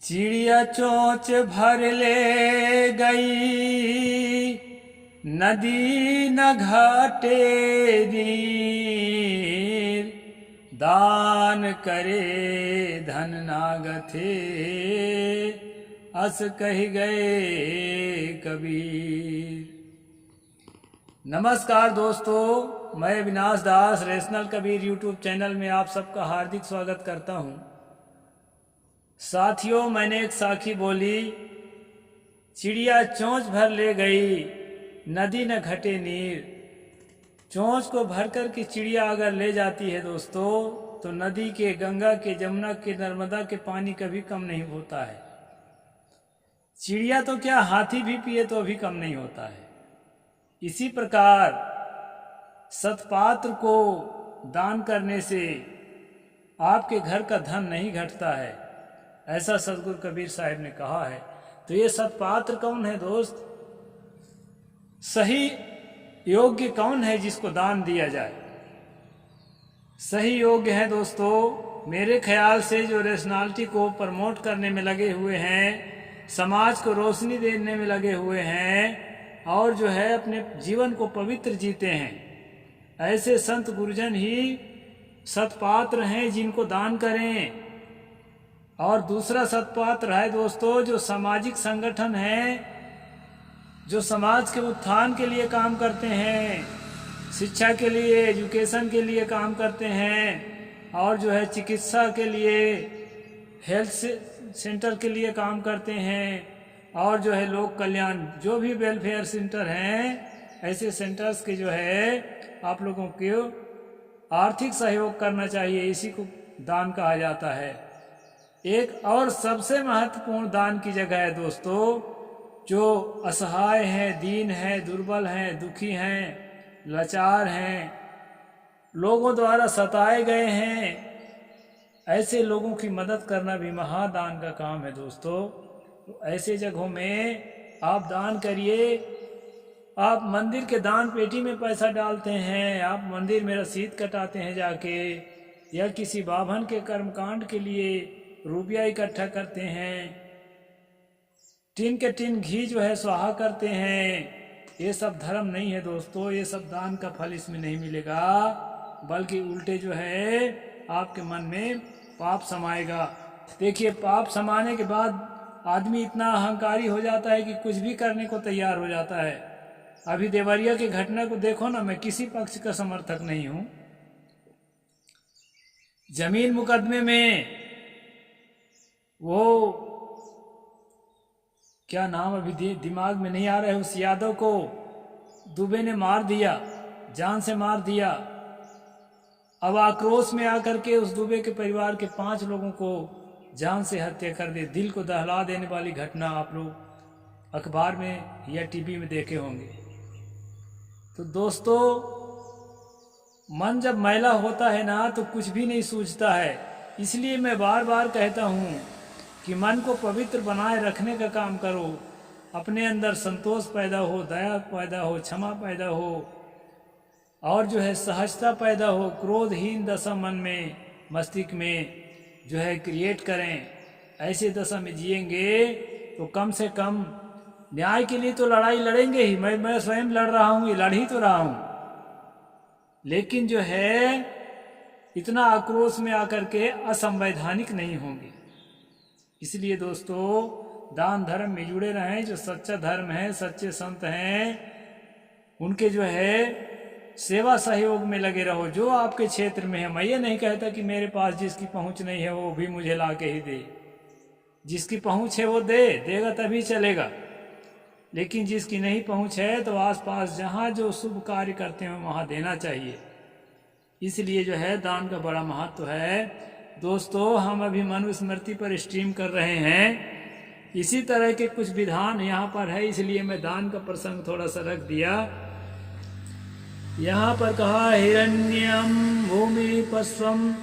चिड़िया चोंच भर ले गई, नदी न घाटे नीर। दान करे धन नागथे, अस कहि गए कबीर। नमस्कार दोस्तों, मैं विनाश दास रेशनल कबीर यूट्यूब चैनल में आप सबका हार्दिक स्वागत करता हूँ। साथियों, मैंने एक साखी बोली, चिड़िया चोंच भर ले गई, नदी न घटे नीर। चोंच को भर कर के चिड़िया अगर ले जाती है दोस्तों, तो नदी के, गंगा के, जमुना के, नर्मदा के पानी कभी कम नहीं होता है। चिड़िया तो क्या, हाथी भी पिए तो भी कम नहीं होता है। इसी प्रकार सत्पात्र को दान करने से आपके घर का धन नहीं घटता है, ऐसा सतगुरु कबीर साहब ने कहा है। तो ये सत्पात्र कौन है दोस्त? सही योग्य कौन है जिसको दान दिया जाए? सही योग्य है दोस्तों, मेरे ख्याल से जो रेशनैलिटी को प्रमोट करने में लगे हुए हैं, समाज को रोशनी देने में लगे हुए हैं और जो है अपने जीवन को पवित्र जीते हैं, ऐसे संत गुरुजन ही सत्पात्र हैं जिनको दान करें। और दूसरा सत्पात्र है दोस्तों, जो सामाजिक संगठन है, जो समाज के उत्थान के लिए काम करते हैं, शिक्षा के लिए, एजुकेशन के लिए काम करते हैं और जो है चिकित्सा के लिए, हेल्थ सेंटर के लिए काम करते हैं और जो है लोक कल्याण, जो भी वेलफेयर सेंटर हैं, ऐसे सेंटर्स के जो है आप लोगों को आर्थिक सहयोग करना चाहिए। इसी को दान कहा जाता है। एक और सबसे महत्वपूर्ण दान की जगह है दोस्तों, जो असहाय हैं, दीन हैं, दुर्बल हैं, दुखी हैं, लाचार हैं, लोगों द्वारा सताए गए हैं, ऐसे लोगों की मदद करना भी महादान का काम है दोस्तों। तो ऐसे जगहों में आप दान करिए। आप मंदिर के दान पेटी में पैसा डालते हैं, आप मंदिर में रसीद कटाते हैं जाके, या किसी बाभन के कर्मकांड के लिए रुपया इकट्ठा करते हैं, टिन के टिन घी जो है स्वाहा करते हैं, ये सब धर्म नहीं है दोस्तों। ये सब दान का फल इसमें नहीं मिलेगा, बल्कि उल्टे जो है आपके मन में पाप समाएगा। देखिए, पाप समाने के बाद आदमी इतना अहंकारी हो जाता है कि कुछ भी करने को तैयार हो जाता है। अभी देवरिया की घटना को देखो ना, मैं किसी पक्ष का समर्थक नहीं हूं। जमीन मुकदमे में वो क्या नाम अभी दिमाग में नहीं आ रहा है, उस यादव को दुबे ने मार दिया, जान से मार दिया। अब आक्रोश में आकर के उस दुबे के परिवार के 5 लोगों को जान से हत्या कर दे। दिल को दहला देने वाली घटना आप लोग अखबार में या टीवी में देखे होंगे। तो दोस्तों, मन जब मैला होता है ना, तो कुछ भी नहीं सूझता है। इसलिए मैं बार बार कहता हूँ कि मन को पवित्र बनाए रखने का काम करो। अपने अंदर संतोष पैदा हो, दया पैदा हो, क्षमा पैदा हो और जो है सहजता पैदा हो। क्रोधहीन दशा मन में, मस्तिष्क में जो है क्रिएट करें। ऐसे दशा में जिएंगे तो कम से कम न्याय के लिए तो लड़ाई लड़ेंगे ही। मैं स्वयं लड़ रहा हूँ, ये लड़ ही तो रहा हूँ, लेकिन जो है इतना आक्रोश में आकर के असंवैधानिक नहीं होंगे। इसलिए दोस्तों, दान धर्म में जुड़े रहें। जो सच्चा धर्म है, सच्चे संत हैं, उनके जो है सेवा सहयोग में लगे रहो। जो आपके क्षेत्र में है, मैं ये नहीं कहता कि मेरे पास जिसकी पहुंच नहीं है वो भी मुझे ला के ही दे। जिसकी पहुंच है वो देगा तभी चलेगा। लेकिन जिसकी नहीं पहुंच है, तो आसपास जहां जो शुभ कार्य करते हैं वहां देना चाहिए। इसलिए जो है दान का बड़ा महत्व है दोस्तों। हम अभी मनुस्मृति पर स्ट्रीम कर रहे हैं। इसी तरह के कुछ विधान यहाँ पर है, इसलिए मैं दान का प्रसंग थोड़ा सा रख दिया। यहाँ पर कहा, हिरण्यम भूमि पश्वम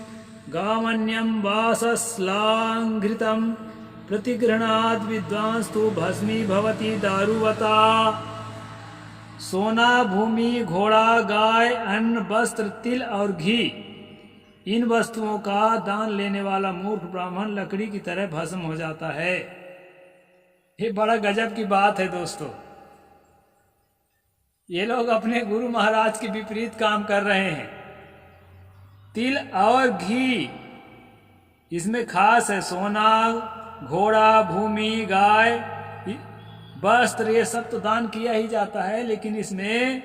गावन्यम वासस्लांघृतम प्रतिगृहणाद विद्वांस्तु भस्मी भवति दारुवता। सोना, भूमि, घोड़ा, गाय, अन्न, वस्त्र, तिल और घी इन वस्तुओं का दान लेने वाला मूर्ख ब्राह्मण लकड़ी की तरह भस्म हो जाता है। ये बड़ा गजब की बात है दोस्तों। ये लोग अपने गुरु महाराज के विपरीत काम कर रहे हैं। तिल और घी इसमें खास है। सोना, घोड़ा, भूमि, गाय, वस्त्र, ये सब तो दान किया ही जाता है, लेकिन इसमें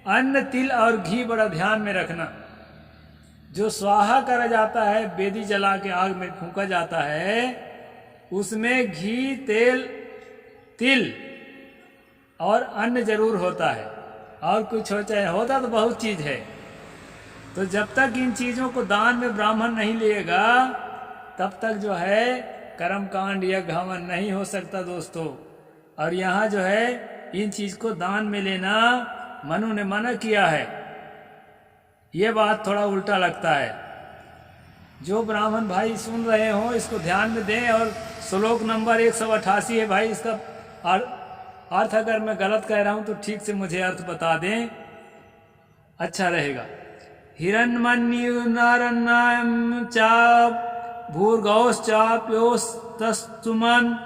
अन्न, तिल और घी बड़ा ध्यान में रखना। जो स्वाहा करा जाता है, बेदी जला के आग में फूंका जाता है, उसमें घी, तेल, तिल और अन्न जरूर होता है। और कुछ हो चाहे होता तो बहुत चीज है। तो जब तक इन चीजों को दान में ब्राह्मण नहीं लेगा तब तक जो है कर्मकांड यज्ञ हवन नहीं हो सकता दोस्तों। और यहाँ जो है इन चीज को दान में लेना मनु ने मना किया है। ये बात थोड़ा उल्टा लगता है। जो ब्राह्मण भाई सुन रहे हो इसको ध्यान में दें। और श्लोक नंबर 188 है भाई, इसका अर्थ अगर मैं गलत कह रहा हूं तो ठीक से मुझे अर्थ बता दें, अच्छा रहेगा। हिरण्मन्यु नारण्यम चाप भूर्गौश्चाप्योस्तस्तुमन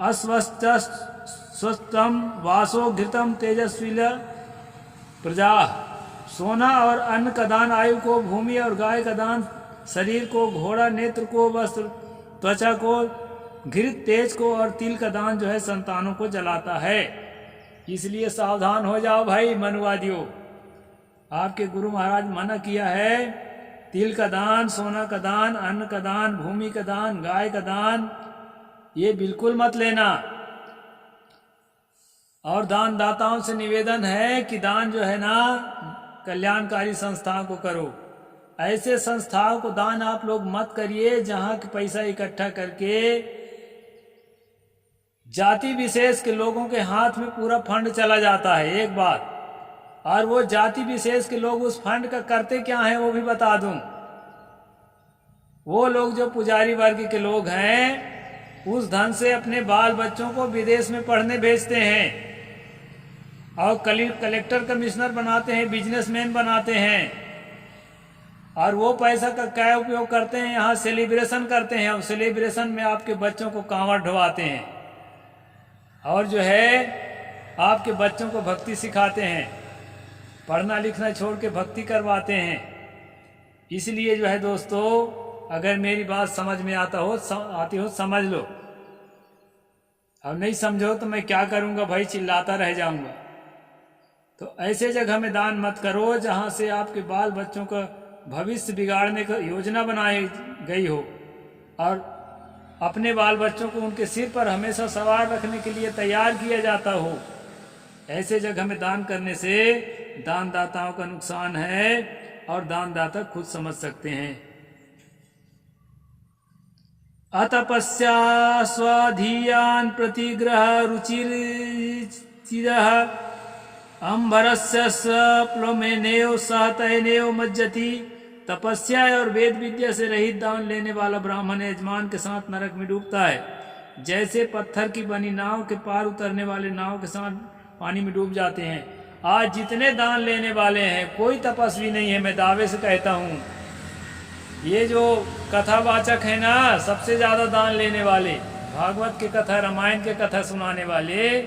अस्वस्थम वासो घृतम तेजस्विल प्रजा। सोना और अन्न का दान आयु को, भूमि और गाय का दान शरीर को, घोड़ा नेत्र को, वस्त्र त्वचा को, घृत तेज को और तिल का दान जो है संतानों को जलाता है। इसलिए सावधान हो जाओ भाई मनुवादियों। आपके गुरु महाराज मना किया है। तिल का दान, सोना का दान, अन्न का दान, भूमि का दान, गाय का दान, ये बिल्कुल मत लेना। और दान दाताओं से निवेदन है कि दान जो है ना कल्याणकारी संस्थाओं को करो। ऐसे संस्थाओं को दान आप लोग मत करिए जहां के पैसा इकट्ठा करके जाति विशेष के लोगों के हाथ में पूरा फंड चला जाता है। एक बात, और वो जाति विशेष के लोग उस फंड का करते क्या है वो भी बता दूं। वो लोग जो पुजारी वर्ग के लोग हैं उस धन से अपने बाल बच्चों को विदेश में पढ़ने भेजते हैं और कलेक्टर कमिश्नर बनाते हैं, बिजनेसमैन बनाते हैं। और वो पैसा का क्या उपयोग करते हैं, यहाँ सेलिब्रेशन करते हैं और सेलिब्रेशन में आपके बच्चों को कांवड़ ढवाते हैं और जो है आपके बच्चों को भक्ति सिखाते हैं, पढ़ना लिखना छोड़ के भक्ति करवाते हैं। इसलिए जो है दोस्तों, अगर मेरी बात समझ में आती हो समझ लो, अब नहीं समझो तो मैं क्या करूंगा भाई, चिल्लाता रह जाऊंगा। तो ऐसे जगह में दान मत करो जहां से आपके बाल बच्चों का भविष्य बिगाड़ने का योजना बनाई गई हो और अपने बाल बच्चों को उनके सिर पर हमेशा सवार रखने के लिए तैयार किया जाता हो। ऐसे जगह में दान करने से दान दाताओं का नुकसान है और दान दाता खुद समझ सकते हैं। अतपस्या स्वाधीयान प्रतिग्रह रुचिरः अंबरस्य प्लोमेनेव सहतैनेव मज्जति। तपस्या और वेद विद्या से रहित दान लेने वाला ब्राह्मण यजमान के साथ नरक में डूबता है। जैसे पत्थर की बनी नाव के पार उतरने वाले नाव के साथ पानी में डूब जाते हैं। आज जितने दान लेने वाले हैं कोई तपस्वी नहीं है, मैं दावे से कहता हूँ। ये जो कथावाचक है ना, सबसे ज्यादा दान लेने वाले, भागवत के कथा, रामायण के कथा सुनाने वाले,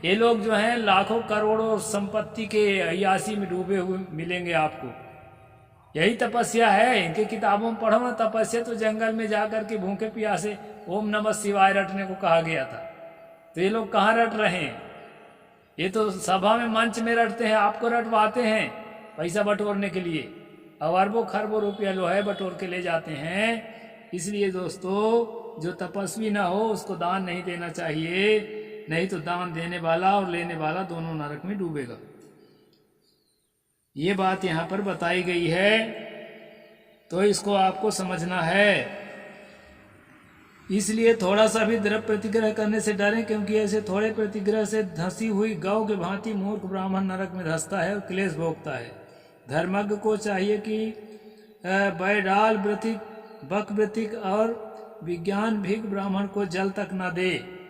ये लोग जो हैं लाखों करोड़ों संपत्ति के अयासी में डूबे हुए मिलेंगे आपको। यही तपस्या है। इनके किताबों में पढ़ो ना, तपस्या तो जंगल में जाकर के भूखे प्यासे ओम नमः शिवाय रटने को कहा गया था। तो ये लोग कहाँ रट रहे हैं? ये तो सभा में मंच में रटते हैं, आपको रटवाते हैं पैसा बटोरने के लिए, और अरबों खरबों रुपया जो है बटोर के ले जाते हैं। इसलिए दोस्तों, जो तपस्वी ना हो उसको दान नहीं देना चाहिए, नहीं तो दान देने वाला और लेने वाला दोनों नरक में डूबेगा। ये बात यहाँ पर बताई गई है, तो इसको आपको समझना है। इसलिए थोड़ा सा भी द्रव्य प्रतिग्रह करने से डरें, क्योंकि ऐसे थोड़े प्रतिग्रह से धंसी हुई गौ के भांति मूर्ख ब्राह्मण नरक में धंसता है और क्लेश भोगता है। धर्मज्ञ को चाहिए कि बैडाल व्रतिक, बक व्रतिक और विज्ञान भिक ब्राह्मण को जल तक न दे,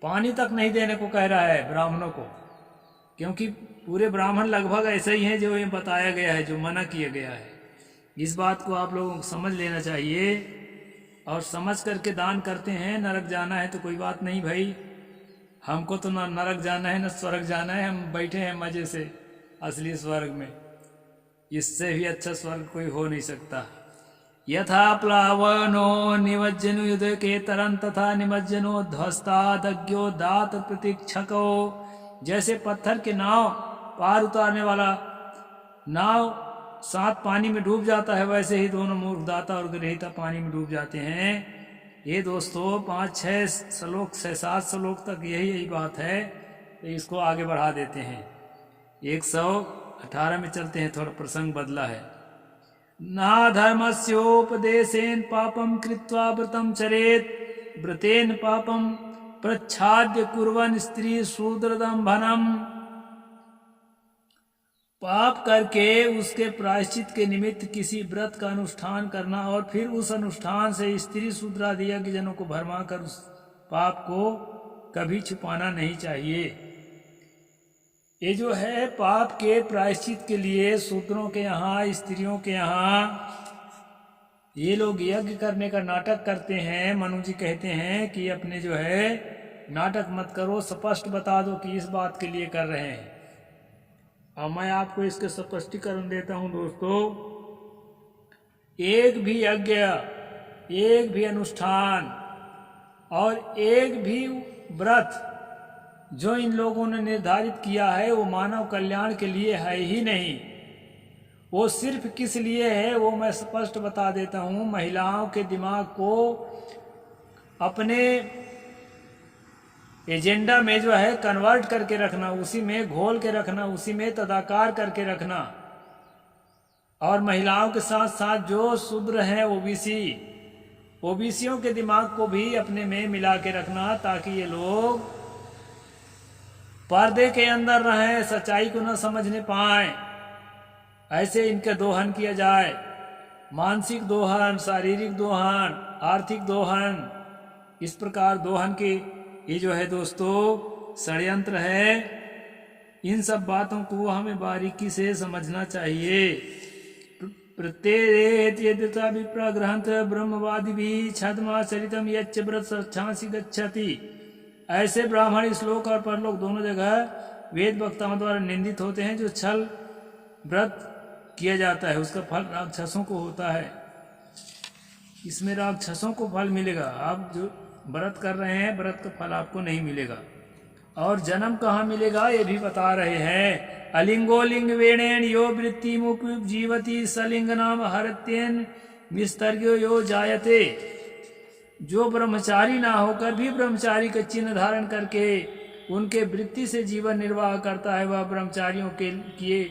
पानी तक नहीं देने को कह रहा है ब्राह्मणों को, क्योंकि पूरे ब्राह्मण लगभग ऐसे ही हैं जो ये बताया गया है, जो मना किया गया है। इस बात को आप लोगों को समझ लेना चाहिए, और समझ करके दान करते हैं। नरक जाना है तो कोई बात नहीं भाई, हमको तो ना नरक जाना है ना स्वर्ग जाना है, हम बैठे हैं मजे से असली स्वर्ग में। इससे भी अच्छा स्वर्ग कोई हो नहीं सकता। यथा प्लावनो निमज्जनो युद्धके तरन तथा निमज्जनो ध्वस्तादज्ञो दात प्रतीक्षको। जैसे पत्थर के नाव पार उतारने वाला नाव साथ पानी में डूब जाता है, वैसे ही दोनों मूर्ख दाता और ग्रहीता पानी में डूब जाते हैं। ये दोस्तों 5-6 श्लोक से 7 श्लोक तक यही बात है, तो इसको आगे बढ़ा देते हैं। 118 में चलते हैं, थोड़ा प्रसंग बदला है। ना धर्मस्योपदेशेन पापम कृत्वा व्रतम चरेत व्रतेन पापम प्रच्छाद्य कुर्वन् स्त्री शूद्रदम्भनम। पाप करके उसके प्रायश्चित के निमित्त किसी व्रत का अनुष्ठान करना और फिर उस अनुष्ठान से स्त्री शूद्रादि यज्ञजनों को भरमा कर उस पाप को कभी छुपाना नहीं चाहिए। ये जो है पाप के प्रायश्चित के लिए शूद्रों के यहाँ, स्त्रियों के यहाँ ये लोग यज्ञ करने का नाटक करते हैं। मनु जी कहते हैं कि अपने जो है नाटक मत करो, स्पष्ट बता दो कि इस बात के लिए कर रहे हैं। और मैं आपको इसके स्पष्टीकरण देता हूं दोस्तों। एक भी यज्ञ, एक भी अनुष्ठान और एक भी व्रत जो इन लोगों ने निर्धारित किया है वो मानव कल्याण के लिए है ही नहीं। वो सिर्फ किस लिए है वो मैं स्पष्ट बता देता हूं। महिलाओं के दिमाग को अपने एजेंडा में जो है कन्वर्ट करके रखना, उसी में घोल के रखना, उसी में तदाकार करके रखना। और महिलाओं के साथ साथ जो शूद्र हैं ओबीसीयों के दिमाग को भी अपने में मिला के रखना, ताकि ये लोग पर्दे के अंदर रहें, सच्चाई को न समझने पाए। ऐसे इनका दोहन किया जाए, मानसिक दोहन, शारीरिक दोहन, आर्थिक दोहन। इस प्रकार दोहन की ये जो है दोस्तों षड्यंत्र है। इन सब बातों को हमें बारीकी से समझना चाहिए। प्रत्येत यद्यथा विप्रग्रहंत ब्रह्मवादी भी छद्माचरितम यच्च व्रत सच्छांसी गच्छति। ऐसे ब्राह्मण श्लोक और परलोक दोनों जगह वेद वक्ताओं द्वारा निंदित होते हैं। जो छल व्रत किया जाता है उसका फल राक्षसों को होता है। इसमें राक्षसों को फल मिलेगा। आप जो व्रत कर रहे हैं व्रत का फल आपको नहीं मिलेगा। और जन्म कहाँ मिलेगा ये भी बता रहे हैं। अलिंगो लिंग वेणेन यो वृत्ति जीवती सलिंग नाम हरत्येन मिस्तर्ग्यो यो जायते। जो ब्रह्मचारी ना होकर भी ब्रह्मचारी का चिन्ह धारण करके उनके वृत्ति से जीवन निर्वाह करता है, वह ब्रह्मचारियों के किए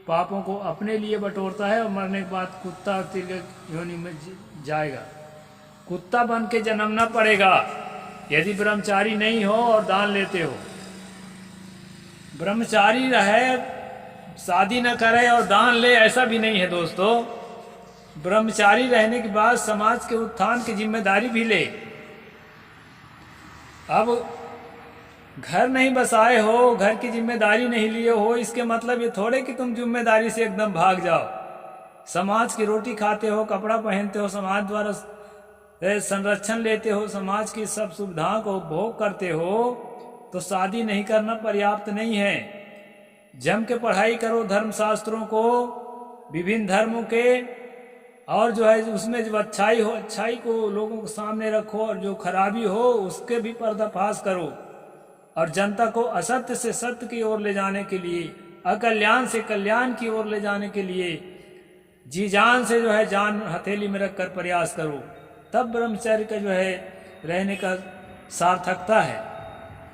पापों को अपने लिए बटोरता है और मरने के बाद कुत्ता तिर्यक योनि में जाएगा। कुत्ता बन के जन्मना पड़ेगा यदि ब्रह्मचारी नहीं हो और दान लेते हो। ब्रह्मचारी रहे, शादी न करे और दान ले, ऐसा भी नहीं है दोस्तों। ब्रह्मचारी रहने के बाद समाज के उत्थान की जिम्मेदारी भी ले। अब घर नहीं बसाए हो, घर की जिम्मेदारी नहीं लिए हो, इसके मतलब ये थोड़े कि तुम जिम्मेदारी से एकदम भाग जाओ। समाज की रोटी खाते हो, कपड़ा पहनते हो, समाज द्वारा संरक्षण लेते हो, समाज की सब सुविधाओं को भोग करते हो, तो शादी नहीं करना पर्याप्त नहीं है। जम के पढ़ाई करो धर्मशास्त्रों को, विभिन्न धर्मों के, और जो है उसमें जो अच्छाई हो अच्छाई को लोगों के सामने रखो, और जो खराबी हो उसके भी पर्दाफाश करो। और जनता को असत्य से सत्य की ओर ले जाने के लिए, अकल्याण से कल्याण की ओर ले जाने के लिए जी जान से जो है जान हथेली में रखकर प्रयास करो। तब ब्रह्मचर्य का जो है रहने का सार्थकता है।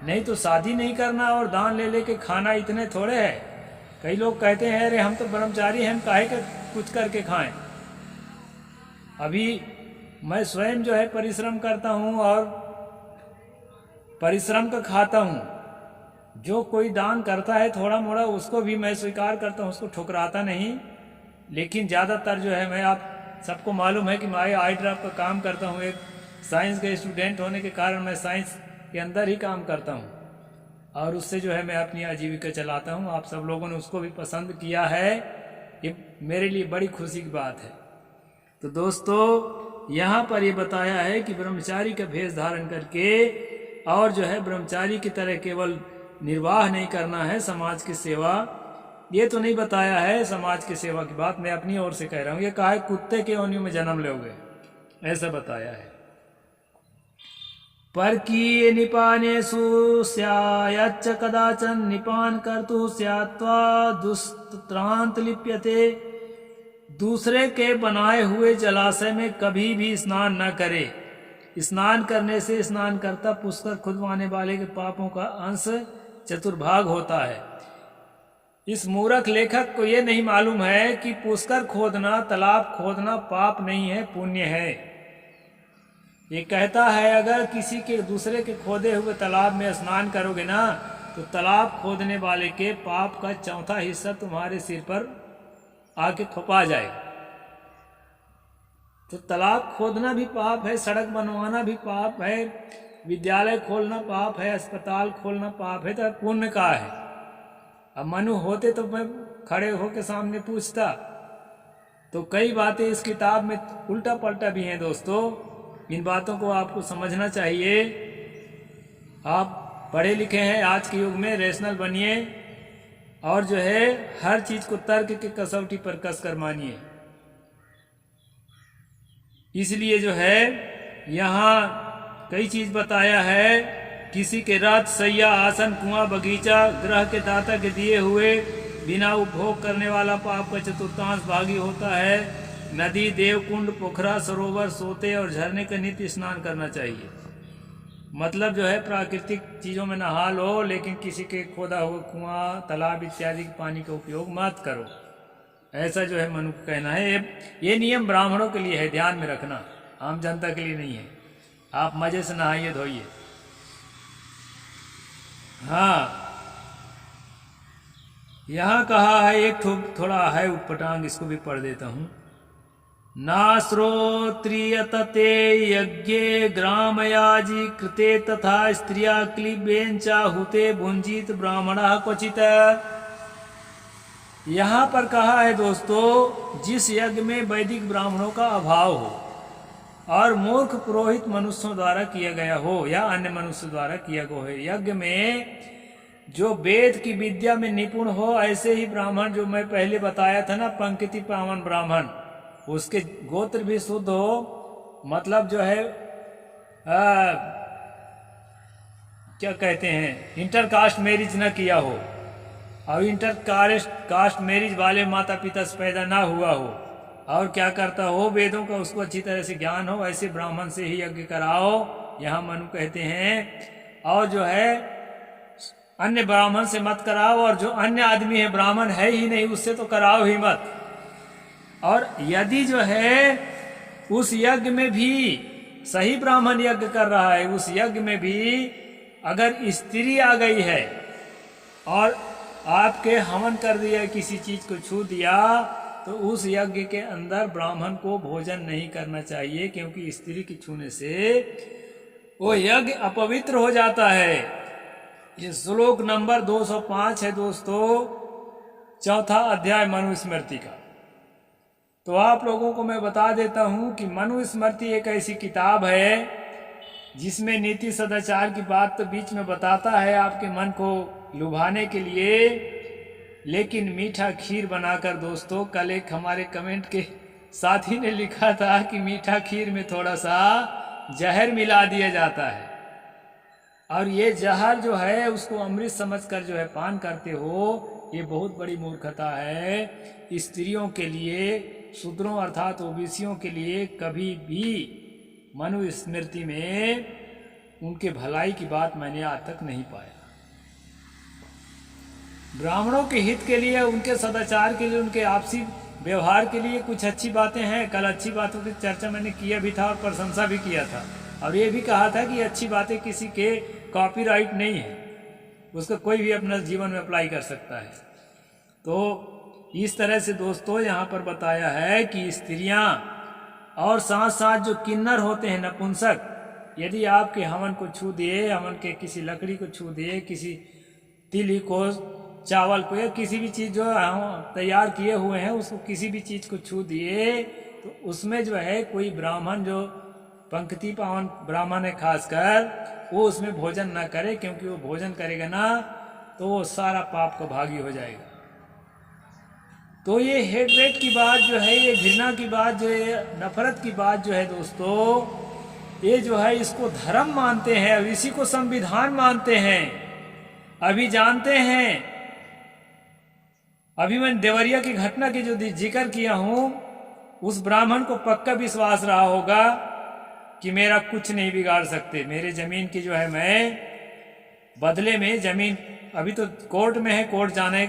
नहीं तो शादी नहीं करना और दान ले लेके खाना इतने थोड़े है। कई लोग कहते हैं अरे हम तो ब्रह्मचारी हैं, हम काहे का कुछ करके खाएं। अभी मैं स्वयं जो है परिश्रम करता हूं और परिश्रम का खाता हूं। जो कोई दान करता है थोड़ा मोड़ा उसको भी मैं स्वीकार करता हूं, उसको ठुकराता नहीं। लेकिन ज़्यादातर जो है मैं, आप सबको मालूम है कि मैं आई ड्रॉप का काम करता हूं। एक साइंस का स्टूडेंट होने के कारण मैं साइंस के अंदर ही काम करता हूं और उससे जो है मैं अपनी आजीविका चलाता हूं। आप सब लोगों ने उसको भी पसंद किया है, ये मेरे लिए बड़ी खुशी की बात है। तो दोस्तों यहाँ पर ये बताया है कि ब्रह्मचारी का भेष धारण करके और जो है ब्रह्मचारी की तरह केवल निर्वाह नहीं करना है समाज की सेवा। ये तो नहीं बताया है समाज की सेवा की बात, मैं अपनी ओर से कह रहा हूँ। ये कहा है कुत्ते के योनि में जन्म लोगे, ऐसा बताया है। परकीय निपानेषु स्यायच्च कदाचन निपान कर्तु स्यात्वा दुस्त्रांत लिप्यते। दूसरे के बनाए हुए जलाशय में कभी भी स्नान न करे। स्नान करने से स्नानकर्ता पुष्कर खुदवाने वाले के पापों का अंश चतुर्भाग होता है। इस मूर्ख लेखक को यह नहीं मालूम है कि पुष्कर खोदना, तालाब खोदना पाप नहीं है, पुण्य है। ये कहता है अगर किसी के दूसरे के खोदे हुए तालाब में स्नान करोगे ना, तो तालाब खोदने वाले के पाप का चौथा हिस्सा तुम्हारे सिर पर आके थोपा जाएगा। तो तालाब खोदना भी पाप है, सड़क बनवाना भी पाप है, विद्यालय खोलना पाप है, अस्पताल खोलना पाप है, तो पुण्य का है। अब मनु होते तो मैं खड़े होके सामने पूछता। तो कई बातें इस किताब में उल्टा पलटा भी हैं दोस्तों। इन बातों को आपको समझना चाहिए। आप पढ़े लिखे हैं, आज के युग में रैशनल बनिए और जो है हर चीज को तर्क की कसौटी पर कस कर मानिए। इसलिए जो है यहाँ कई चीज बताया है। किसी के रथ, सैया, आसन, कुआं, बगीचा, ग्रह के दाता के दिए हुए बिना उपभोग करने वाला पाप का चतुर्थांश भागी होता है। नदी, देवकुंड, पोखरा, सरोवर, सोते और झरने का नित्य स्नान करना चाहिए। मतलब जो है प्राकृतिक चीजों में नहा लो, लेकिन किसी के खोदा हुआ कुआं, तालाब इत्यादि के पानी का उपयोग मत करो, ऐसा जो है मनु का कहना है। ये नियम ब्राह्मणों के लिए है, ध्यान में रखना, आम जनता के लिए नहीं है। आप मजे से नहाइए धोइए। हाँ, यहाँ कहा है एक थोड़ा है उटपटांग, इसको भी पढ़ देता हूँ। नाश्रोत्रियतते यज्ञे ग्रामयाजी कृते तथा स्त्रिया क्लीबेंचा हुते भुंजित ब्राह्मणः क्वचित। यहाँ पर कहा है दोस्तों, जिस यज्ञ में वैदिक ब्राह्मणों का अभाव हो और मूर्ख पुरोहित मनुष्यों द्वारा किया गया हो या अन्य मनुष्य द्वारा किया गया हो, यज्ञ में जो वेद की विद्या में निपुण हो, ऐसे ही ब्राह्मण जो मैं पहले बताया था ना, पंक्ति पावन ब्राह्मण, उसके गोत्र भी शुद्ध हो, मतलब जो है क्या कहते हैं, इंटरकास्ट मैरिज न किया हो और इंटर कास्ट मैरिज वाले माता पिता से पैदा ना हुआ हो, और क्या करता हो, वेदों का उसको अच्छी तरह से ज्ञान हो, ऐसे ब्राह्मण से ही यज्ञ कराओ, यहाँ मनु कहते हैं। और जो है अन्य ब्राह्मण से मत कराओ, और जो अन्य आदमी है, ब्राह्मण है ही नहीं, उससे तो कराओ ही मत। और यदि जो है उस यज्ञ में भी सही ब्राह्मण यज्ञ कर रहा है, उस यज्ञ में भी अगर स्त्री आ गई है और आपके हवन कर दिया, किसी चीज को छू दिया, तो उस यज्ञ के अंदर ब्राह्मण को भोजन नहीं करना चाहिए, क्योंकि स्त्री के छूने से वो यज्ञ अपवित्र हो जाता है। ये श्लोक नंबर 205 है दोस्तों, चौथा अध्याय मनुस्मृति का। तो आप लोगों को मैं बता देता हूं कि मनुस्मृति एक ऐसी किताब है जिसमें नीति सदाचार की बात तो बीच में बताता है आपके मन को लुभाने के लिए, लेकिन मीठा खीर बनाकर दोस्तों, कल एक हमारे कमेंट के साथी ने लिखा था कि मीठा खीर में थोड़ा सा जहर मिला दिया जाता है, और ये जहर जो है उसको अमृत समझकर जो है पान करते हो, ये बहुत बड़ी मूर्खता है। स्त्रियों के लिए, शूद्रों अर्थात ओबीसियों के लिए कभी भी मनुस्मृति में उनके भलाई की बात मैंने आज तक नहीं पाया। ब्राह्मणों के हित के लिए, उनके सदाचार के लिए, उनके आपसी व्यवहार के लिए कुछ अच्छी बातें हैं। कल अच्छी बातों की चर्चा मैंने किया भी था और प्रशंसा भी किया था, और ये भी कहा था कि अच्छी बातें किसी के कॉपीराइट नहीं है, उसको कोई भी अपना जीवन में अप्लाई कर सकता है। तो इस तरह से दोस्तों यहाँ पर बताया है कि स्त्रियां और साथ साथ जो किन्नर होते हैं, नपुंसक, यदि आपके हवन को छू दिए, हवन के किसी लकड़ी को छू दिए, किसी तिली को, चावल को, या किसी भी चीज जो तैयार किए हुए हैं उसको, किसी भी चीज को छू दिए, तो उसमें जो है कोई ब्राह्मण जो पंक्ति पावन ब्राह्मण है खासकर, वो उसमें भोजन ना करे, क्योंकि वो भोजन करेगा ना तो वो सारा पाप का भागी हो जाएगा। तो ये हेटरेट की बात जो है, ये घृणा की बात जो है, नफरत की बात जो है दोस्तों, ये जो है इसको धर्म मानते हैं और इसी को संविधान मानते हैं। अभी जानते हैं, अभी मैं देवरिया की घटना की जो जिक्र किया हूं, उस ब्राह्मण को पक्का विश्वास रहा होगा कि मेरा कुछ नहीं बिगाड़ सकते, मेरे जमीन की जो है मैं बदले में जमीन, अभी तो कोर्ट में है, कोर्ट जाने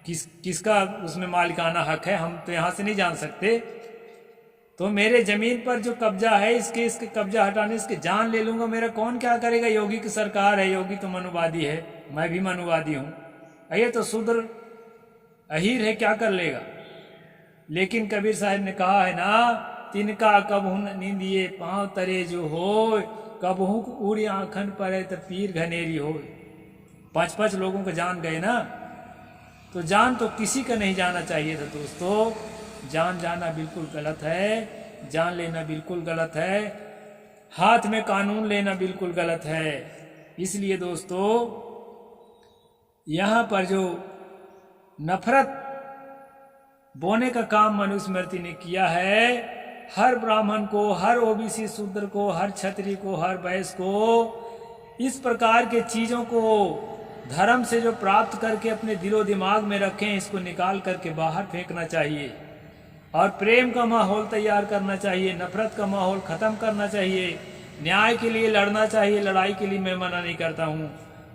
किसका उसमें मालिकाना हक है हम तो यहां से नहीं जान सकते। तो मेरे जमीन पर जो कब्जा है इसके कब्जा हटाने, इसके जान ले लूंगा, मेरा कौन क्या करेगा। योगी की सरकार है, योगी तो मनुवादी है, मैं भी मनुवादी हूं, ये तो शूद्र अहीर है, क्या कर लेगा। लेकिन कबीर साहब ने कहा है ना, तिनका कबहू नींदिए पांव तरे जो हो, कबहू उड़ी आंखन पड़े तो पीर घनेरी हो। 5-5 लोगों को जान गए ना, तो जान तो किसी का नहीं जाना चाहिए था दोस्तों। जान जाना बिल्कुल गलत है, जान लेना बिल्कुल गलत है, हाथ में कानून लेना बिल्कुल गलत है। इसलिए दोस्तों यहाँ पर जो नफरत बोने का काम मनुस्मृति ने किया है, हर ब्राह्मण को, हर ओबीसी शूद्र को, हर क्षत्रिय को, हर वैश्य को इस प्रकार के चीजों को धर्म से जो प्राप्त करके अपने दिलो दिमाग में रखें, इसको निकाल करके बाहर फेंकना चाहिए और प्रेम का माहौल तैयार करना चाहिए, नफरत का माहौल खत्म करना चाहिए, न्याय के लिए लड़ना चाहिए। लड़ाई के लिए मैं मना नहीं करता हूँ।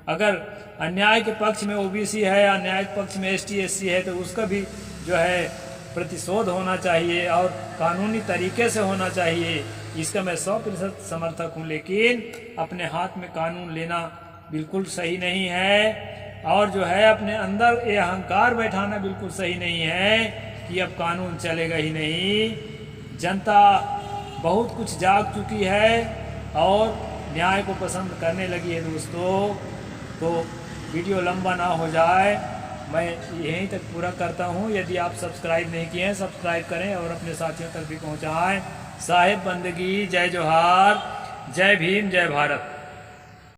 अगर अन्याय के पक्ष में ओबीसी है या न्याय के पक्ष में एसटी एससी है तो उसका भी जो है प्रतिशोध होना चाहिए और कानूनी तरीके से होना चाहिए। इसका मैं 100% समर्थक हूँ, लेकिन अपने हाथ में कानून लेना बिल्कुल सही नहीं है और जो है अपने अंदर ये अहंकार बैठाना बिल्कुल सही नहीं है कि अब कानून चलेगा ही नहीं। जनता बहुत कुछ जाग चुकी है और न्याय को पसंद करने लगी है दोस्तों। तो वीडियो लंबा ना हो जाए, मैं यहीं तक पूरा करता हूं। यदि आप सब्सक्राइब नहीं किए हैं, सब्सक्राइब करें और अपने साथियों तक भी पहुंचाएं। साहिब बंदगी, जय जोहार, जय भीम, जय भारत।